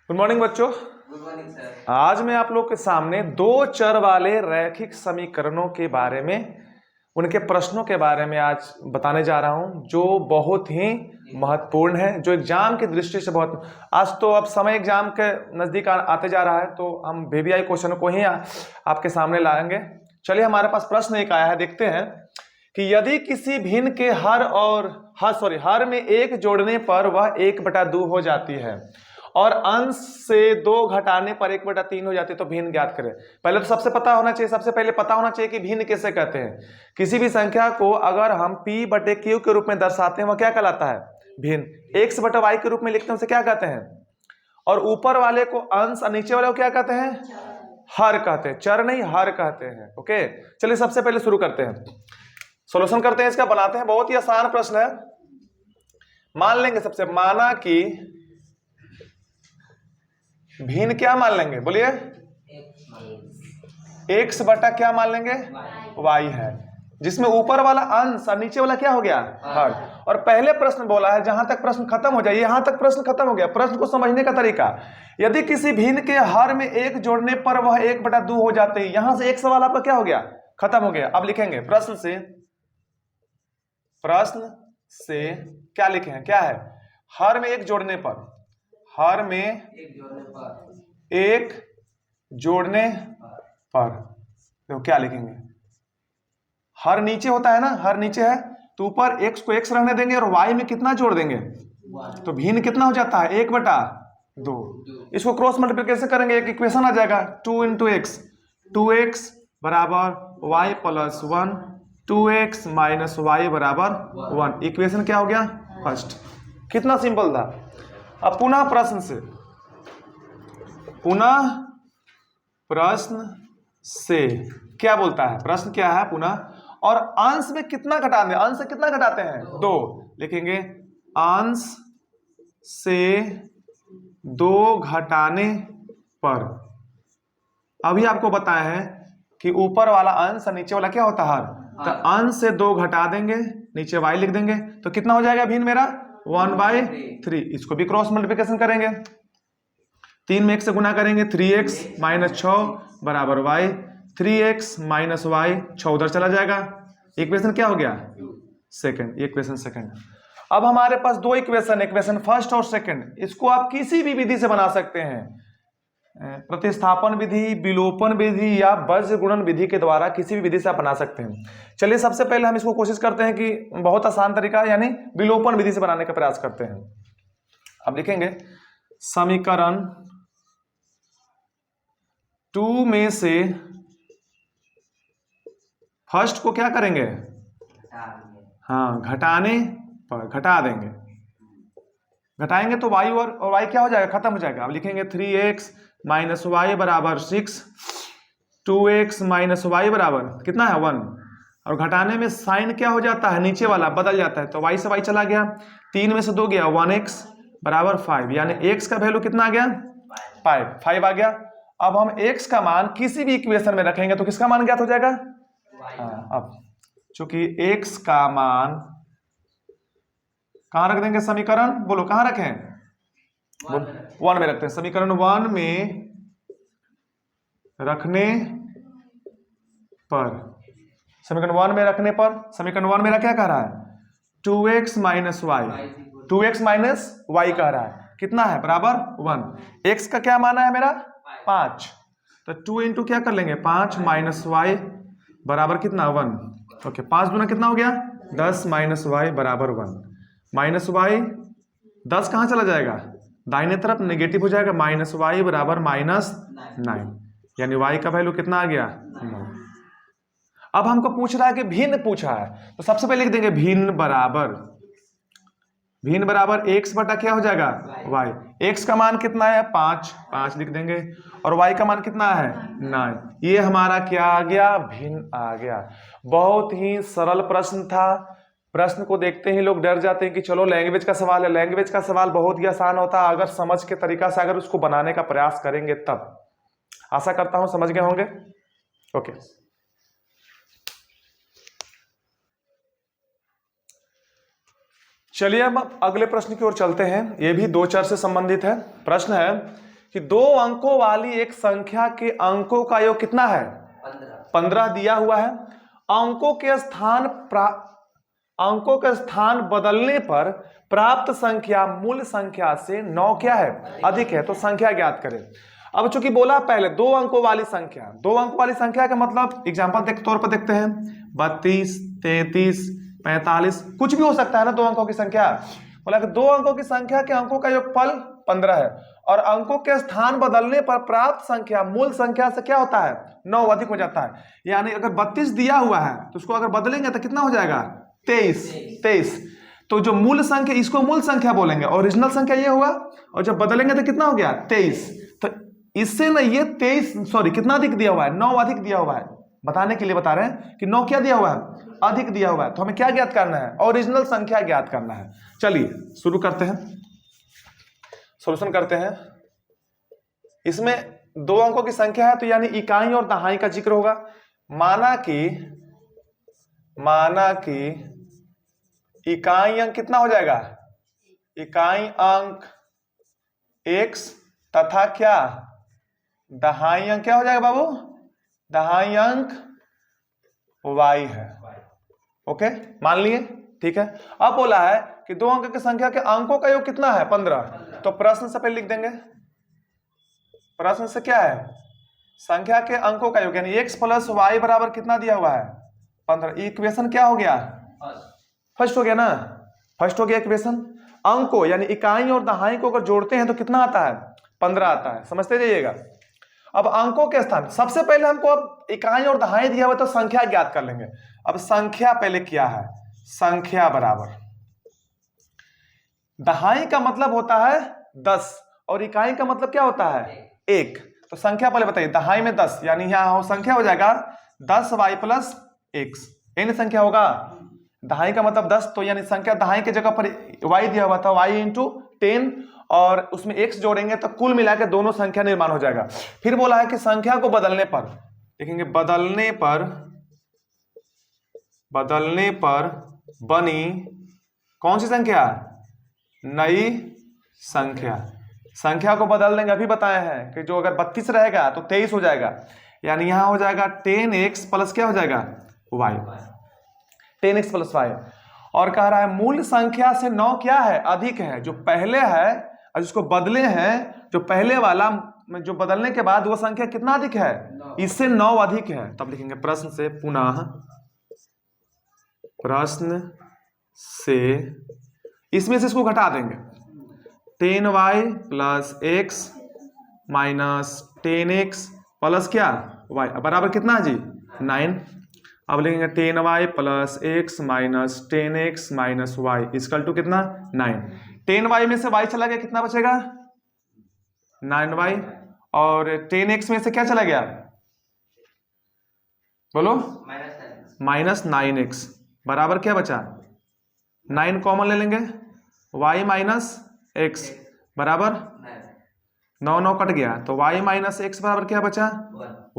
Good morning बच्चों। Good morning sir. आज मैं आप लोग के सामने दो चर वाले रैखिक समीकरणों के बारे में, उनके प्रश्नों के बारे में आज बताने जा रहा हूं, जो बहुत ही महत्वपूर्ण है, जो एग्जाम की दृष्टि से बहुत। आज तो अब समय एग्जाम के नजदीक आते जा रहा है, तो हम VVI क्वेश्चन को ही आपके सामने लाएंगे। चलिए, हमारे पास प्रश्न एक आया है, देखते हैं कि यदि किसी भिन्न के हर में एक जोड़ने पर वह 1/2 हो जाती है और अंश से 2 घटाने पर 1/3 हो जाती है, तो भिन्न ज्ञात करें। पहले तो सबसे पता होना चाहिए, सबसे पहले पता होना चाहिए कि भिन्न किसे कहते हैं। किसी भी संख्या को अगर हम P/Q के रूप में दर्शाते हैं, वह क्या कहलाता है? भिन्न। X/Y के रूप में लिखते हैं, उसे क्या कहते हैं? और ऊपर वाले को अंश और नीचे वाले को क्या कहते हैं? हर कहते हैं। चर नहीं, हर कहते हैं। ओके, चलिए सबसे पहले शुरू करते हैं, सॉल्यूशन करते हैं, इसका बनाते हैं। बहुत ही आसान प्रश्न है। मान लेंगे सबसे, माना कि भिन्न क्या मान लेंगे, बोलिए? x बटा क्या मान लेंगे? y है, जिसमें ऊपर वाला अंश और नीचे वाला क्या हो गया? हर। और पहले प्रश्न बोला है, जहां तक प्रश्न खत्म हो जाए, यहां तक प्रश्न खत्म हो गया। प्रश्न को समझने का तरीका, यदि किसी भिन्न के हर में 1 जोड़ने पर वह 1/2 हो जाते हैं, यहां से एक सवाल आपका क्या हो गया? खत्म हो गया। अब लिखेंगे प्रश्न से क्या लिखे हैं? क्या है? हर में 1 जोड़ने पर, हर में 1 जोड़ने पर, तो क्या लिखेंगे? हर नीचे होता है ना, हर नीचे है तो ऊपर x को x रहने देंगे और y में कितना जोड़ देंगे? तो भिन्न कितना हो जाता है? 1/2। इसको क्रॉस मल्टीप्लिकेशन करेंगे, एक इक्वेशन आ जाएगा, 2 × x, 2x बराबर y + 1, 2x - y बराबर 1। इक्वेशन क्या हो गया? फर्स्ट। कितना सिंपल था। अब पुनः प्रश्न से क्या बोलता है? प्रश्न क्या है? पुनः, और अंश में कितना घटाते हैं? अंश से कितना घटाते हैं? 2। लिखेंगे अंश से 2 घटाने पर। अभी आपको बताया है कि ऊपर वाला अंश और नीचे वाला क्या होता है? हर। तो अंश से 2 घटा देंगे, नीचे y लिख देंगे, तो कितना हो जाएगा भिन्न मेरा? 1/3। इसको भी क्रॉस मल्टीप्लिकेशन करेंगे, 3 में 1 से गुना करेंगे, 3x - 6 बराबर y, 3x - y, 6 उधर चला जाएगा। इक्वेशन क्या हो गया? सेकंड। Equation second. अब हमारे पास दो इक्वेशन फर्स्ट और सेकंड। इसको आप किसी भी विधि से बना सकते हैं, प्रतिस्थापन विधि, विलोपन विधि या वज्र गुणन विधि के द्वारा किसी भी विधि से आप बना सकते हैं। चलिए सबसे पहले हम इसको कोशिश करते हैं कि बहुत आसान तरीका, यानी विलोपन विधि से बनाने का प्रयास करते हैं। अब लिखेंगे समीकरण 2 में से फर्स्ट को क्या करेंगे? हाँ, घटाने पर घटा देंगे। घटाएंगे तो y और y क्या हो जाएगा? खत्म हो जाएगा। अब लिखेंगे 3x - y बराबर 6, 2x - y बराबर कितना है? 1। और घटाने में साइन क्या हो जाता है? नीचे वाला बदल जाता है, तो y से y चला गया, 3 में से 2 गया, 1x बराबर 5, यानी x का वैल्यू कितना आ गया? 5 आ गया। अब हम x का मान किसी भी इक्वेशन में रखेंगे तो किसका मान ज्ञात हो जाएगा? हाँ, अब चूंकि x का मान कहां रख देंगे? समीकरण बोलो कहां रखें? 1 में रखते हैं। समीकरण 1 में रखने पर, समीकरण 1 में रखने पर, समीकरण 1 मेरा क्या कह रहा है? 2x - y, 2x - y कह रहा है, कितना है? बराबर 1। x का क्या माना है मेरा? 5, तो 2 × क्या कर लेंगे? 5 - y बराबर कितना? 1। ओके, 5 दूना कितना हो गया? 10 - y बराबर 1। -y 10 कहां चला जाएगा? दाहिने तरफ, नेगेटिव हो जाएगा, -y बराबर -9, यानी y का वैल्यू कितना आ गया? 9। अब हमको पूछ रहा है कि भिन्न पूछा है, तो सबसे पहले लिख देंगे भिन्न बराबर x बटा क्या हो जाएगा? y। x का मान कितना है? 5 लिख देंगे, और y का मान कितना है? 9। ये हमारा क्या आ गया? भिन्न आ गया। बहुत ही सरल प्रश्न था। प्रश्न को देखते ही लोग डर जाते हैं कि चलो लैंग्वेज का सवाल है। लैंग्वेज का सवाल बहुत ही आसान होता है, अगर समझ के तरीका से अगर उसको बनाने का प्रयास करेंगे तब। आशा करता हूं समझ गए होंगे। ओके, चलिए अब अगले प्रश्न की ओर चलते हैं। यह भी 2 चर से संबंधित है। प्रश्न है कि 2 अंकों वाली एक संख्या के अंकों का योग कितना है? 15 दिया हुआ है। अंकों के स्थान बदलने पर प्राप्त संख्या मूल संख्या से 9 क्या है? अधिक है। तो संख्या ज्ञात करें। अब चूंकि बोला पहले 2 अंकों वाली संख्या, 2 अंकों वाली संख्या का मतलब एग्जांपल के तौर पर देखते हैं, 32, 33, 45, कुछ भी हो सकता है ना 2 अंकों की संख्या। बोला कि 2 अंकों की संख्या के अंकों का योगफल 15 है और अंकों के स्थान बदलने पर प्राप्त संख्या मूल संख्या से क्या होता है? 9 अधिक हो जाता है। यानी अगर 32 दिया हुआ है तो उसको अगर बदलेंगे तो कितना हो जाएगा? 23। तो जो मूल संख्या, इसको मूल संख्या बोलेंगे, ओरिजिनल संख्या ये हुआ, और जब बदलेंगे तो कितना हो गया? 23। तो इससे ना ये 23 कितना अधिक दिया हुआ है? 9 अधिक दिया हुआ है। बताने के लिए बता रहे हैं कि 9 क्या दिया हुआ है? अधिक दिया हुआ है। तो हमें क्या ज्ञात करना है? ओरिजिनल संख्या ज्ञात करना है। चलिए शुरू करते हैं, सॉल्यूशन करते हैं। इसमें 2 अंकों की संख्या है तो यानी इकाई और दहाई का जिक्र होगा। माना कि इकाई अंक कितना हो जाएगा? इकाई अंक x तथा क्या? दहाई अंक क्या हो जाएगा बाबू? दहाई अंक y है। ओके, मान लिए, ठीक है। अब बोला है कि 2 अंक की संख्या के अंकों का योग कितना है? 15। तो प्रश्न से पहले लिख देंगे, प्रश्न से क्या है? संख्या के अंकों का योग यानी x प्लस y बराबर कितना दिया हुआ है? 15। इक्वेशन क्या हो गया? फर्स्ट हो गया ना, फर्स्ट हो गया इक्वेशन। अंकों यानी इकाई और दहाई को अगर जोड़ते हैं तो कितना आता है? 15 आता है। समझते जाइएगा। अब अंकों के स्थान, सबसे पहले हमको अब इकाई और दहाई दिया हुआ तो संख्या ज्ञात कर लेंगे। अब संख्या पहले क्या है? संख्या बराबर, दहाई का मतलब होता है 10 और इकाई का मतलब क्या होता है? 1। तो संख्या पहले बताइए, दहाई में 10 यानी यहां संख्या हो जाएगा 10y प्लस x, यानी संख्या होगा। दहाई का मतलब 10, तो यानी संख्या दहाई के जगह पर y दिया हुआ था, y इंटू 10 और उसमें x जोड़ेंगे तो कुल मिला के दोनों संख्या निर्माण हो जाएगा। फिर बोला है कि संख्या को बदलने पर, देखेंगे बदलने पर बनी कौन सी संख्या? नई संख्या। संख्या को बदल देंगे, अभी बताए हैं कि जो अगर 32 रहेगा तो 23 हो जाएगा, यानी यहां हो जाएगा 10x प्लस क्या हो जाएगा? y, 10x plus y। और कह रहा है मूल संख्या से 9 क्या है? अधिक है। जो पहले है और जिसको बदले हैं, जो पहले वाला जो बदलने के बाद वो संख्या कितना अधिक है? इससे 9 अधिक है। तब लिखेंगे प्रश्न से, पुनः प्रश्न से, इसमें से इसको घटा देंगे, 10y plus x minus 10x plus क्या? y बराबर कितना है जी? 9। अब लिखेंगे 10y plus x minus 10x minus y equal to कितना? 9। 10y में से y चला गया, कितना बचेगा? 9y। और 10x में से क्या चला गया? बोलो, माइनस 9x बराबर क्या बचा? 9 कॉमन ले लेंगे, y माइनस x बराबर 9 कट गया, तो y माइनस x बराबर क्या बचा?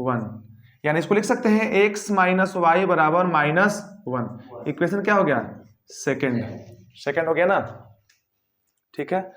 1। यानी इसको लिख सकते हैं x माइनस वाई बराबर -1। इक्वेशन क्या हो गया? सेकेंड हो गया ना, ठीक है।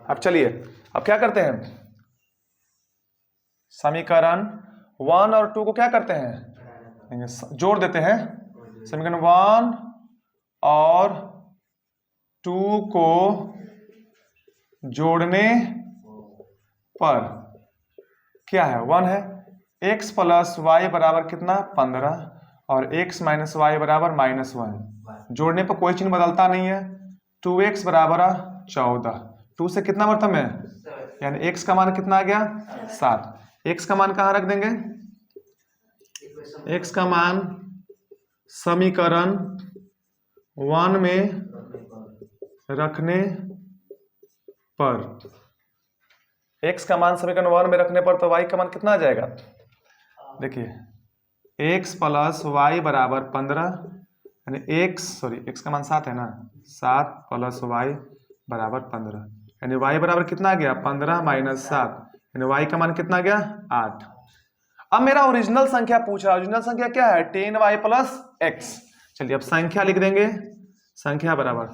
अब चलिए, अब क्या करते हैं, समीकरण 1 और 2 को क्या करते हैं? जोड़ देते हैं। समीकरण 1 और 2 को जोड़ने पर क्या है? 1 है, x प्लस वाई बराबर कितना? 15 और x माइनस वाई बराबर -1। जोड़ने पर कोई चिन्ह बदलता नहीं है। 2x बराबर 14। 2 से कितना बढ़ता है? यानी x का मान कितना आ गया? 7। x का मान कहाँ रख देंगे? x का मान समीकरण 1 में रखने पर, x का मान समीकरण 1 में रखने पर तो y का मान कितना आ जाएगा? देखिए x प्लस वाई बराबर 15, यानी x का मान 7 है ना, 7 प्लस वाई बराबर 15, यानी y बराबर कितना आ गया? 15 माइनस 7, यानी y का मान कितना आ गया? 8। अब मेरा ओरिजिनल संख्या पूछ रहा है। ओरिजिनल संख्या क्या है? 10y plus x। चलिए अब संख्या लिख देंगे। संख्या बराबर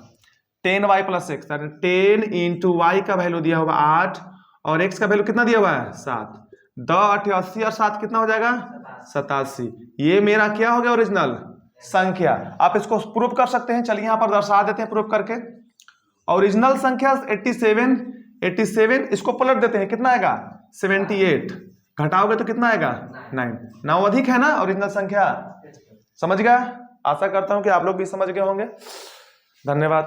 10y plus x, 10 into y का वैल्यू दिया होगा 8 और x का वैल्यू कितना दिया हुआ है 7। 10 80 और 7 कितना हो जाएगा 87। ये मेरा क्या हो गया ओरिजिनल संख्या। आप इसको प्रूफ कर सकते हैं, चलिए यहां पर दर्शा देते हैं प्रूफ करके। ओरिजिनल संख्या 87, इसको पलट देते हैं, कितना आएगा 78, घटाओगे तो कितना आएगा 9। 9 अधिक है ना ओरिजिनल संख्या, समझ गया। आशा करता हूं कि आप लोग भी समझ गए होंगे। धन्यवाद।